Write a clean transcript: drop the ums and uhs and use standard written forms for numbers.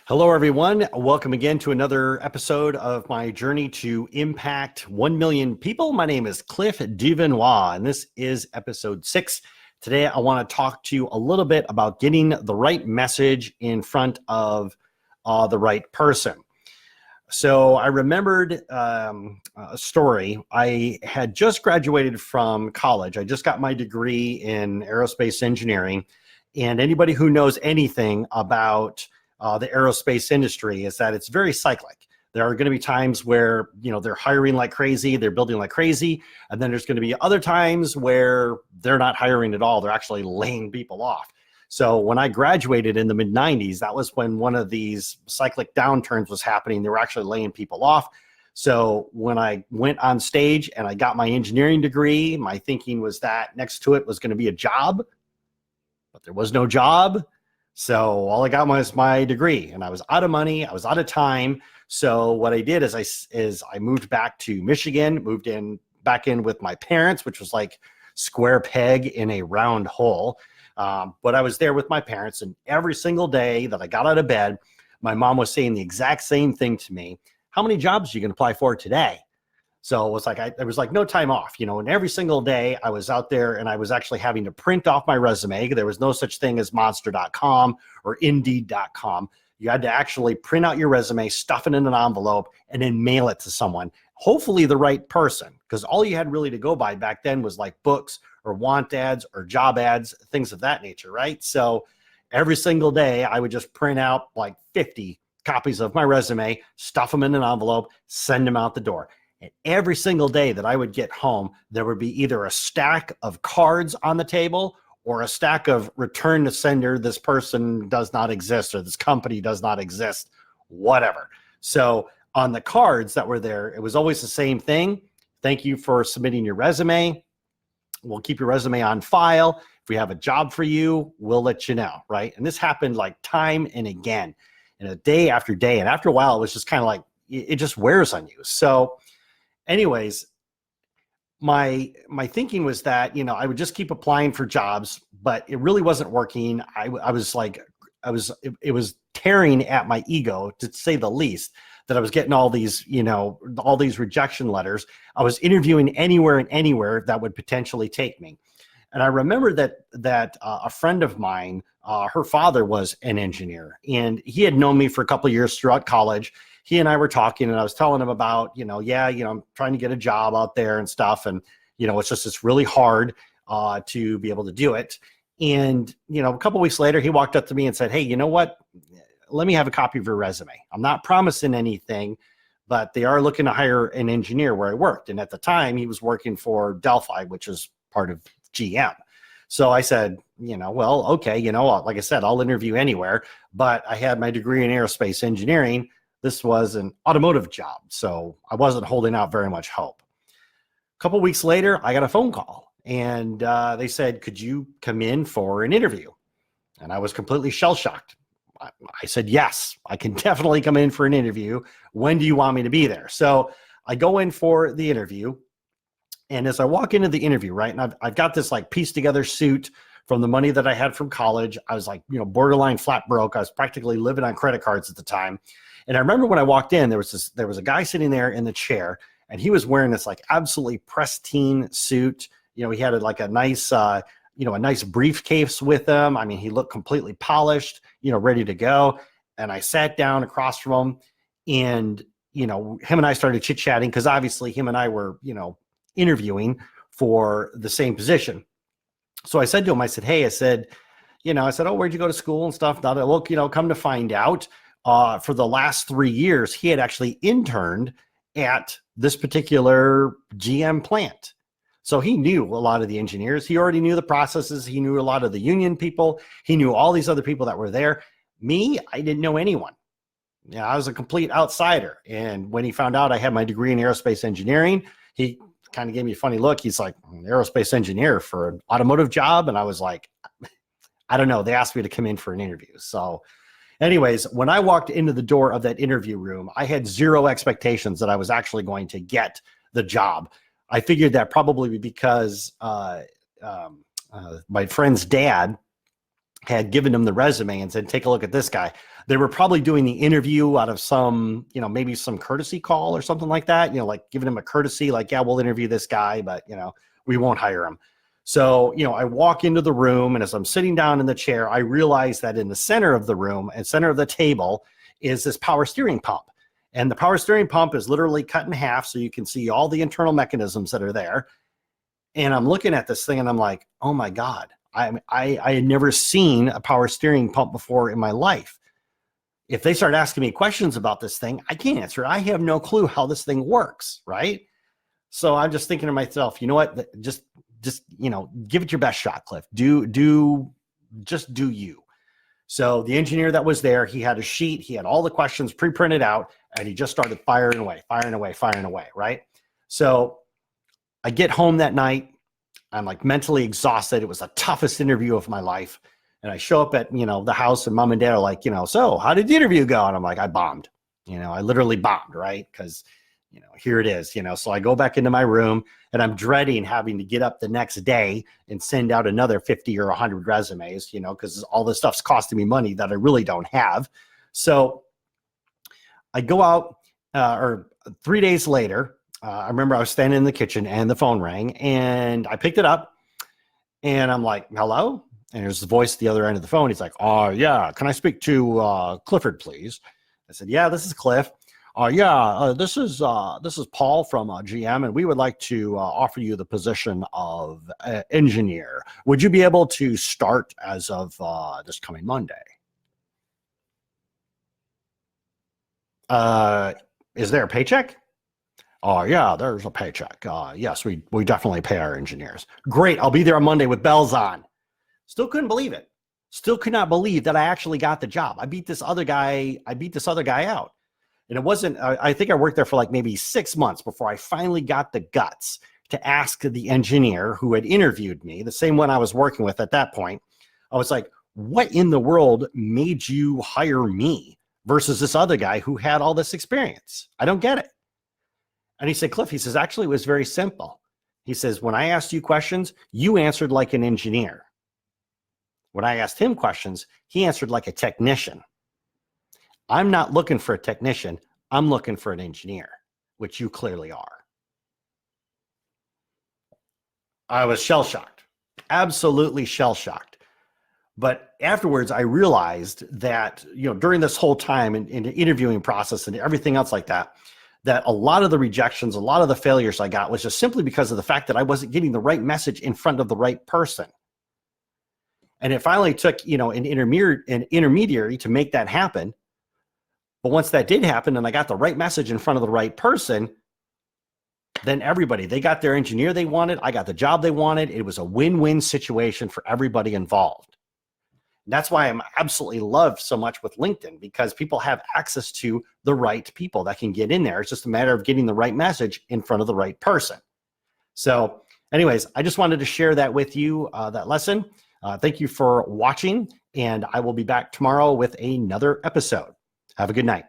Hello, everyone. Welcome again to another episode of my journey to impact 1 million people. My name is Cliff Duvernois, and this is episode 6. Today, I want to talk to you a little bit about getting the right message in front of the right person. So I remembered a story. I had just graduated from college. I just got my degree in aerospace engineering. And anybody who knows anything about the aerospace industry is that it's very cyclic. There are going to be times where, they're hiring like crazy, they're building like crazy. And then there's going to be other times where they're not hiring at all. They're actually laying people off. So when I graduated in the mid 90s, that was when one of these cyclic downturns was happening. They were actually laying people off. So when I went on stage and I got my engineering degree, my thinking was that next to it was going to be a job, but there was no job. So all I got was my degree, and I was out of money. I was out of time. So what I did is I moved back to Michigan, back in with my parents, which was like square peg in a round hole. But I was there with my parents, and every single day that I got out of bed, my mom was saying the exact same thing to me. How many jobs are you going to apply for today? So it was like, there was like no time off, and every single day I was out there and I was actually having to print off my resume. There was no such thing as monster.com or indeed.com. You had to actually print out your resume, stuff it in an envelope, and then mail it to someone, hopefully the right person, because all you had really to go by back then was like books or want ads or job ads, things of that nature, right? So every single day I would just print out like 50 copies of my resume, stuff them in an envelope, send them out the door. And every single day that I would get home, there would be either a stack of cards on the table or a stack of return to sender. This person does not exist, or this company does not exist, whatever. So on the cards that were there, it was always the same thing. Thank you for submitting your resume. We'll keep your resume on file. If we have a job for you, we'll let you know, right? And this happened like time and again, and a day after day. And after a while, it was just kind of like, it just wears on you. So anyways, my thinking was that, I would just keep applying for jobs, but it really wasn't working. It was tearing at my ego, to say the least, that I was getting all these rejection letters. I was interviewing anywhere and anywhere that would potentially take me. And I remember that a friend of mine, her father was an engineer, and he had known me for a couple of years throughout college. He and I were talking, and I was telling him about, I'm trying to get a job out there and stuff. And, it's really hard to be able to do it. And, a couple of weeks later, he walked up to me and said, "Hey, you know what? Let me have a copy of your resume. I'm not promising anything, but they are looking to hire an engineer where I worked." And at the time he was working for Delphi, which is part of GM. So I said, well, okay, like I said, I'll interview anywhere, but I had my degree in aerospace engineering. This was an automotive job, so I wasn't holding out very much hope. A couple of weeks later, I got a phone call, and they said, "Could you come in for an interview?" And I was completely shell-shocked. I said, "Yes, I can definitely come in for an interview. When do you want me to be there?" So I go in for the interview. And as I walk into the interview, right, and I've got this like pieced together suit from the money that I had from college. I was like, borderline flat broke. I was practically living on credit cards at the time. And I remember when I walked in, there was a guy sitting there in the chair, and he was wearing this like absolutely pristine suit. He had like a nice briefcase with him. I mean, he looked completely polished, ready to go. And I sat down across from him, and, him and I started chit-chatting, because obviously him and I were, interviewing for the same position. So I said to him, I said, "Hey," I said, "Oh, where'd you go to school and stuff?" Now that, look, come to find out, for the last 3 years, he had actually interned at this particular GM plant. So he knew a lot of the engineers. He already knew the processes. He knew a lot of the union people. He knew all these other people that were there. Me, I didn't know anyone. I was a complete outsider. And when he found out I had my degree in aerospace engineering, he kind of gave me a funny look. He's like, "An aerospace engineer for an automotive job?" And I was like, I don't know. They asked me to come in for an interview. So anyways, when I walked into the door of that interview room, I had zero expectations that I was actually going to get the job. I figured that probably because my friend's dad had given him the resume and said, "Take a look at this guy." They were probably doing the interview out of some, maybe some courtesy call or something like that, like giving him a courtesy, like, yeah, we'll interview this guy, but, we won't hire him. So, I walk into the room, and as I'm sitting down in the chair, I realize that in the center of the room and center of the table is this power steering pump. And the power steering pump is literally cut in half, so you can see all the internal mechanisms that are there. And I'm looking at this thing and I'm like, oh my God, I had never seen a power steering pump before in my life. If they start asking me questions about this thing, I can't answer. I have no clue how this thing works, right? So I'm just thinking to myself, you know what? Just give it your best shot, Cliff. Just do you. So the engineer that was there, he had a sheet, he had all the questions pre-printed out, and he just started firing away, right? So I get home that night. I'm like mentally exhausted. It was the toughest interview of my life. And I show up at, the house, and mom and dad are like, so how did the interview go? And I'm like, I bombed, I literally bombed, right? Because, here it is, so I go back into my room, and I'm dreading having to get up the next day and send out another 50 or 100 resumes, because all this stuff's costing me money that I really don't have. So I go out, or 3 days later, I remember I was standing in the kitchen and the phone rang, and I picked it up, and I'm like, hello? And there's the voice at the other end of the phone. He's like, oh, yeah, can I speak to Clifford, please? I said, yeah, this is Cliff. This is Paul from GM, and we would like to offer you the position of engineer. Would you be able to start as of this coming Monday? Is there a paycheck? Oh, yeah, there's a paycheck. Yes, we definitely pay our engineers. Great, I'll be there on Monday with bells on. Still couldn't believe it. Still could not believe that I actually got the job. I beat this other guy out. And it wasn't, I think I worked there for like maybe 6 months before I finally got the guts to ask the engineer who had interviewed me, the same one I was working with at that point. I was like, what in the world made you hire me versus this other guy who had all this experience? I don't get it. And he said, Cliff, he says, actually, it was very simple. He says, when I asked you questions, you answered like an engineer. When I asked him questions, he answered like a technician. I'm not looking for a technician. I'm looking for an engineer, which you clearly are. I was shell-shocked, absolutely shell-shocked. But afterwards, I realized that, during this whole time in the interviewing process and everything else like that, that a lot of the rejections, a lot of the failures I got was just simply because of the fact that I wasn't getting the right message in front of the right person. And it finally took, an intermediary to make that happen. But once that did happen and I got the right message in front of the right person, then everybody, they got their engineer they wanted. I got the job they wanted. It was a win-win situation for everybody involved. And that's why I'm absolutely loved so much with LinkedIn, because people have access to the right people that can get in there. It's just a matter of getting the right message in front of the right person. So anyways, I just wanted to share that with you, that lesson. Thank you for watching, and I will be back tomorrow with another episode. Have a good night.